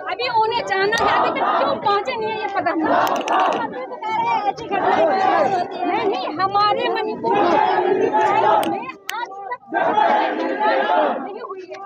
अभी उन्हें जाना है, अभी तक क्यों पहुंचे नहीं है ये पता नहीं। नहीं, हमारे मणिपुर में आज तक नहीं हुई है।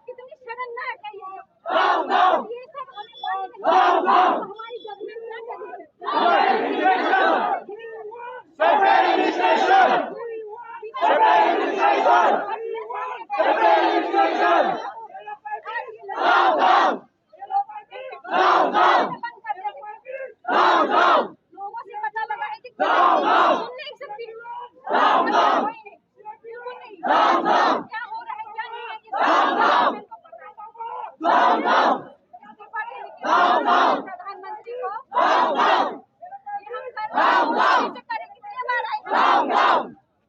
कितनी शर्मनाक है ये सब हमारी गवर्नमेंट लोगों से पता लगा है कि सुन नहीं सकती, क्या हो रहा है क्या नहीं है प्रधानमंत्री को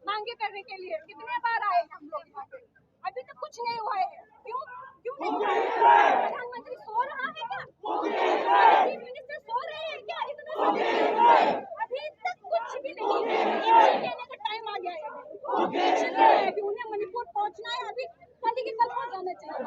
मांगे करने के लिए कितने बार आए हम लोग यहाँ पे, अभी तक कुछ नहीं हुआ है। क्यों क्यों नहीं हुआ है? प्रधानमंत्री सो रहा है क्या? चीफ मिनिस्टर सो रहे हैं क्या? इतना अभी तक कुछ भी नहीं है। लेने का टाइम आ गया है, अभी उन्हें मणिपुर पहुंचना है, अभी कल के कल पहुंच जाना चाहिए।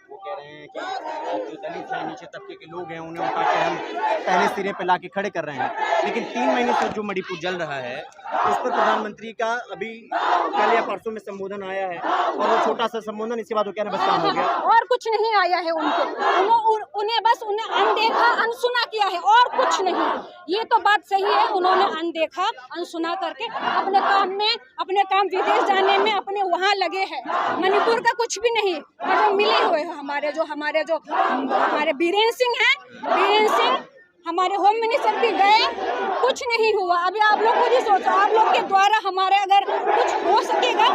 वो कह रहे हैं कि जो दलित हैं, नीचे तबके के लोग हैं, उन्हें उठा के हम पहले सिरे पे लाके खड़े कर रहे हैं। लेकिन 3 महीने से जो मणिपुर जल रहा है उस पर प्रधानमंत्री का अभी कल या परसों में संबोधन आया है, और वो छोटा सा संबोधन, इसके बाद वो कह रहे हैं बस काम हो गया। और कुछ नहीं आया है उन्हें बस उन्हें अनदेखा अनसुना किया है और कुछ नहीं। ये तो बात सही है, उन्होंने अनदेखा अनसुना करके अपने काम विदेश जाने में अपने वहाँ लगे हैं। मणिपुर का कुछ भी नहीं, और वो मिले हुए हैं हमारे बीरेन्द्र सिंह हैं। बीरेन्द्र सिंह हमारे होम मिनिस्टर भी गए, कुछ नहीं हुआ। अभी आप लोग खुद ही सोचो, आप लोग के द्वारा हमारे अगर कुछ हो सकेगा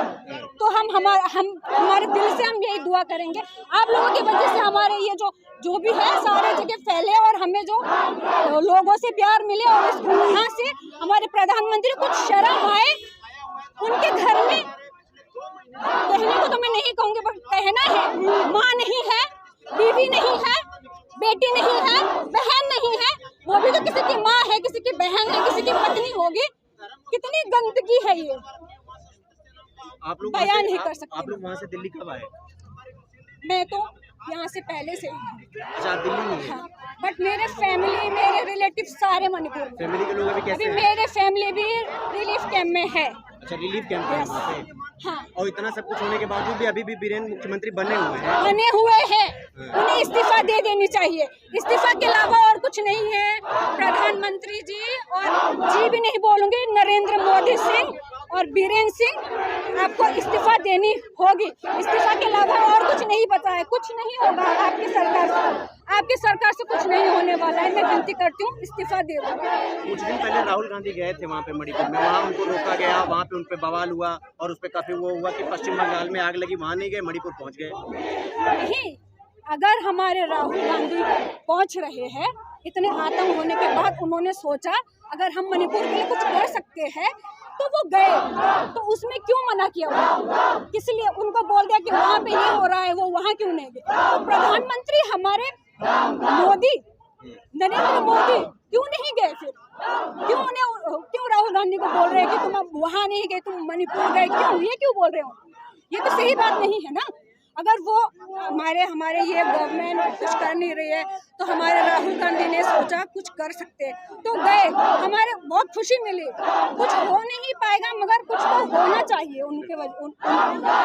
तो हमारे दिल से हम यही दुआ करेंगे। आप लोगों की वजह से हमारे ये जो भी है सारे जगह फैले, और हमें जो लोगों से प्यार मिले, और वहाँ से हमारे प्रधानमंत्री कुछ शर्म आए उनके घर में। कहने को तो मैं नहीं कहूँगी, पर कहना है, माँ नहीं है, बीवी नहीं है, बेटी नहीं है, बहन नहीं है, वो भी तो किसी की माँ है, किसी की बहन है, किसी की पत्नी होगी। कितनी गंदगी है ये, आप लोग बयान नहीं कर सकते। आप लोग वहाँ से दिल्ली कब आए? मैं तो यहाँ से पहले से ही। अच्छा, आप दिल्ली में हैं? हाँ, बट मेरे फैमिली, मेरे रिलेटिव सारे मणिपुर में। फैमिली के लोग अभी कैसे हैं? मेरे फैमिली भी रिलीफ कैंप में है। अच्छा, रिलीफ कैंप है वहाँ पे। हाँ, और इतना सब कुछ होने के बावजूद भी अभी भी बीरेन्द्र मुख्यमंत्री बने हुए हैं। उन्हें इस्तीफा दे देनी चाहिए। इस्तीफा के अलावा और कुछ नहीं है। प्रधानमंत्री जी, और जी भी नहीं बोलूंगी, नरेंद्र मोदी सिंह और बीरेन्द्र सिंह, आपको इस्तीफा देनी होगी। इस्तीफा के अलावा और कुछ नहीं बचा है, कुछ नहीं होगा आपकी सरकार से। आपकी सरकार से कुछ नहीं होने वाला है। मैं विनती करती हूँ, इस्तीफा दे दो। कुछ दिन पहले राहुल गांधी गए थे वहाँ पे मणिपुर में, वहाँ उनको रोका गया, वहाँ पे उन पे बवाल हुआ, और उस पे काफी वो हुआ कि पश्चिम बंगाल में आग लगी, वहाँ नहीं गए, मणिपुर पहुँच गए। नहीं, अगर हमारे राहुल गांधी पहुँच रहे हैं, इतने आतंक होने के बाद उन्होंने सोचा अगर हम मणिपुर के लिए कुछ कर सकते हैं तो वो गए, तो उसमें क्यों मना किया हुआ? किस लिए उनको बोल दिया कि वहाँ पे ये हो रहा है, वो वहाँ क्यों नहीं गए? तो प्रधानमंत्री हमारे मोदी, नरेंद्र मोदी क्यों नहीं गए? फिर क्यों राहुल गांधी को बोल रहे हैं कि तुम वहाँ नहीं गए, तुम मणिपुर गए? क्यों बोल रहे हो? ये तो सही बात नहीं है ना। अगर वो हमारे ये गवर्नमेंट कुछ कर नहीं रही है, तो हमारे राहुल गांधी ने सोचा कुछ कर सकते, तो गए, हमारे बहुत खुशी मिली। कुछ हो नहीं पाएगा, मगर कुछ तो होना चाहिए।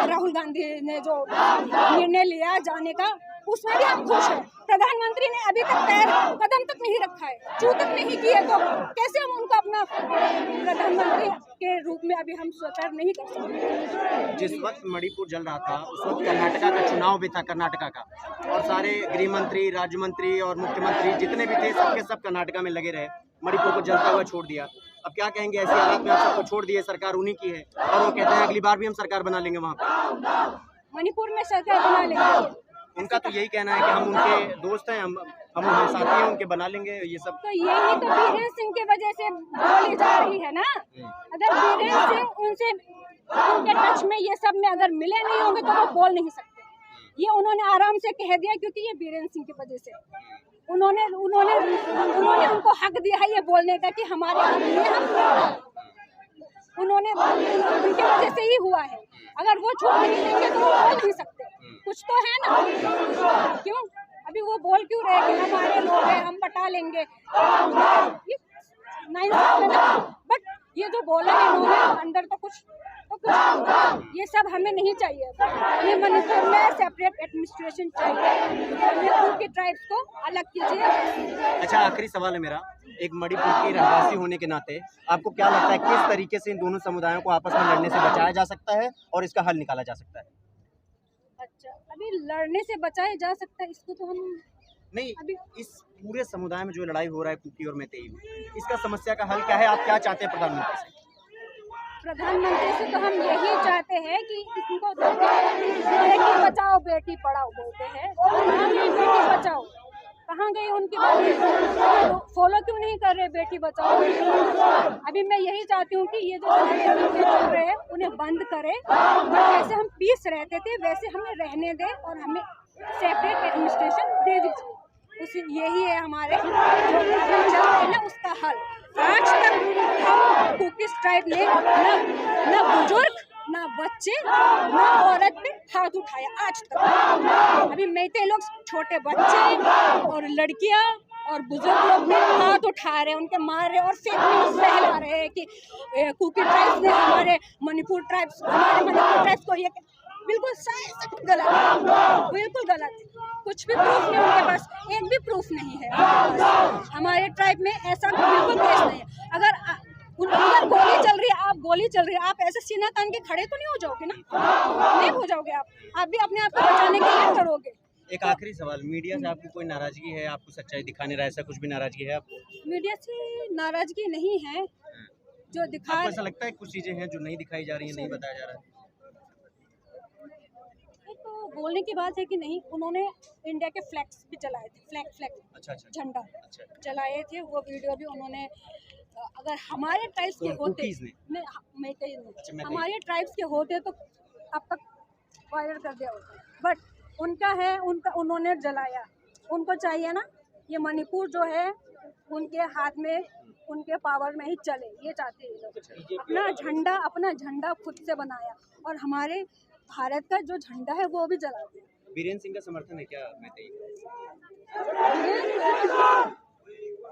राहुल गांधी ने जो निर्णय लिया जाने का, उसमें भी हम खुश हैं। प्रधानमंत्री ने अभी तक पैर कदम तक नहीं रखा है, चू तक नहीं किए, तो कैसे हम उनको अपना प्रधानमंत्री के रूप में अभी हम स्वीकार नहीं कर सकते। जिस वक्त मणिपुर जल रहा था उस वक्त कर्नाटका का चुनाव भी था, कर्नाटका का, और सारे गृह मंत्री, राज्य मंत्री और मुख्यमंत्री जितने भी थे सबके सब कर्नाटका में लगे रहे, मणिपुर को जलता हुआ छोड़ दिया। अब क्या कहेंगे ऐसे हालात में? आप सबको छोड़ दिए, सरकार उन्हीं की है और वो कहते हैं अगली बार भी हम सरकार बना लेंगे वहाँ पे, मणिपुर में सरकार बना लेंगे। उनका तो यही कहना है कि हम उनके दोस्त हैं, हम साथी हैं उनके, बना लेंगे ये सब। तो यही तो बीरेन सिंह की वजह से बोली जा रही है ना। अगर बीरेन सिंह उनसे उनके टच में ये सब में अगर मिले नहीं होंगे तो वो बोल नहीं सकते। ये उन्होंने आराम से कह दिया क्योंकि ये बीरेन सिंह की वजह से उन्होंने उनको हक दिया है ये बोलने का कि हमारे उन्होंने उनकी वजह से ही हुआ है। अगर वो छोड़ नहीं देंगे तो वो बोल नहीं सकते, कुछ तो है ना। क्यों अभी वो बोल क्यों रहे कि हमारे लोग हैं, हम पटा लेंगे, बट ये जो बोला है उन्होंने अंदर तो कुछ ये सब हमें नहीं चाहिए। हमें मणिपुर में सेपरेट एडमिनिस्ट्रेशन चाहिए, मणिपुर की ट्राइब्स को अलग कीजिए। अच्छा, आखिरी सवाल है मेरा, एक मणिपुर की रहवासी होने के नाते आपको क्या लगता है किस तरीके से इन दोनों समुदायों को आपस में लड़ने से बचाया जा सकता है और इसका हल निकाला जा सकता है? अच्छा, अभी लड़ने से बचाया जा सकता है, इसको तो हम नहीं, अभी इस पूरे समुदाय में जो लड़ाई हो रहा है कुकी और मैतेई में, इसका समस्या का हल क्या है? आप क्या चाहते हैं प्रधानमंत्री से? प्रधानमंत्री से तो हम यही चाहते हैं कि इनको बेटी बचाओ बेटी पढ़ाओ बोलते हैं, कहाँ गई बेटी बचाओ, कहाँ गई उनकी बात, फॉलो क्यों नहीं कर रहे बेटी बचाओ? अभी मैं यही चाहती हूँ कि ये जो चल रहे हैं उन्हें बंद करें, जैसे हम पीस रहते थे वैसे हमें रहने दें और हमें सेपरेट एडमिनिस्ट्रेशन दे दीजिए। यही है हमारे जो चल रहे हैं ना उसका हल। आज तक हम कुकीज़ ट्राइब ने न बुजुर्ग, ना बच्चे, ना औरत पे हाथ उठाया आज तक। अभी मैते लोग छोटे बच्चे और लड़कियां और बुजुर्ग लोग भी हाथ उठा रहे हैं, उनके मार रहे और फेक न्यूज़ फैला रहे हैं कि कुकी ट्राइब्स ने हमारे मणिपुर ट्राइब्स को ये बिल्कुल गलत, बिल्कुल गलत। कुछ भी प्रूफ नहीं उनके पास, एक भी प्रूफ नहीं है। हमारे ट्राइब में ऐसा बिल्कुल केस नहीं है। अगर उनकी गोली चल रही है, आप गोली चल रही है, आप ऐसे सीना तान के खड़े तो नहीं हो जाओगे ना, नहीं हो जाओगे आप भी अपने आप को बचाने के लिए करोगे। एक आखिरी सवाल, मीडिया से आपको कोई नाराजगी है? आपको सच्चाई दिखाने रहा, ऐसा कुछ भी नाराजगी है आपको? मीडिया से नाराजगी नहीं है, जो दिखा, आपको ऐसा लगता है कुछ चीजें हैं जो नहीं दिखाई जा रही है, नहीं बताया जा रहा है? तो बोलने की बात है कि नहीं, उन्होंने इंडिया के फ्लैग्स भी चलाए थे, फ्लैग अच्छा, झंडा चलाए थे, वो वीडियो भी उन्होंने, अगर हमारे ट्राइब्स के होते, हमारे ट्राइब्स के होते तो अब तक वायरल कर दिया होता, बट उनका है, उन्होंने जलाया। उनको चाहिए ना ये मणिपुर जो है उनके हाथ में, उनके पावर में ही चले, ये चाहते हैं लोग। अपना झंडा खुद से बनाया और हमारे भारत का जो झंडा है वो भी जलाते हैं। बीरेन सिंह का समर्थन है क्या मैतेई?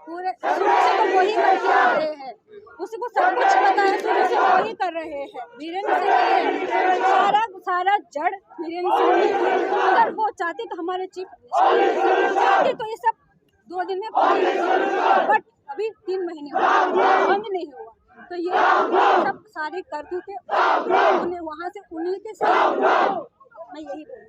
पूरे शुरू से तो वही करके आ रहे हैं, उसको सब कुछ पता है, शुरू से वही कर रहे हैं। बीरेन सिंह सारा जड़ बीरेन सिंह। अगर वो चाहते तो हमारे चीफ चाहते तो ये सब 2 दिन में, बट अभी 3 महीने बंद नहीं हुआ, तो ये सब सारे करतूते उन्हें वहाँ से उन्हीं के साथ, मैं यही बोलूँ।